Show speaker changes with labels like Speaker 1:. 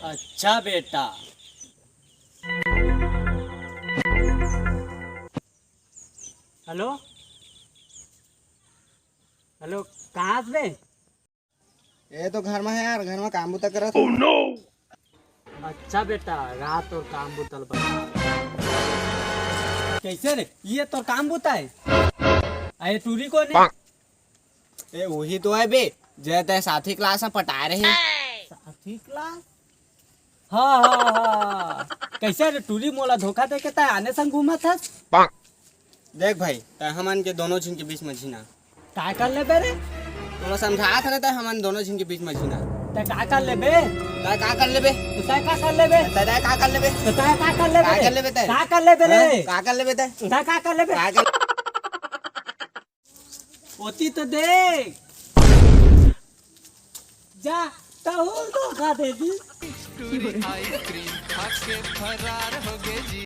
Speaker 1: अच्छा बेटा। Hello hello, कहाँ से?
Speaker 2: ये तो घर में है यार, घर में काम बुता करत
Speaker 1: oh, no! अच्छा बेटा, रात और काम बुतल बता। कैसे रे, ये तो काम बुता है? अरे टूरी कौन है?
Speaker 2: ए वही तो है बे, जे ते साथी क्लास में पटा रहे।
Speaker 1: साथी क्लास? हाँ हाँ हाँ। कैसे रे टूरी, मोला धोखा दे के ता आने संग घूमा था?
Speaker 2: देख भाई, ते हमन के दोनों झिन के बीच में झीना।
Speaker 1: का कर ले बे रे?
Speaker 2: तोला समझा था ते हमन दोनों झिन के बीच में झीना।
Speaker 1: ते का कर ले बे?
Speaker 2: ता का कर लेबे?
Speaker 1: ते का कर ले बे?
Speaker 2: ता का कर लेबे?
Speaker 1: ते का कर ले बे?
Speaker 2: का कर लेबे ते?
Speaker 1: का कर ले बे रे?
Speaker 2: का कर लेबे ते?
Speaker 1: ते का कर ले बे?
Speaker 2: का कर
Speaker 1: होती तो देख जा, तो धोखा दे दी।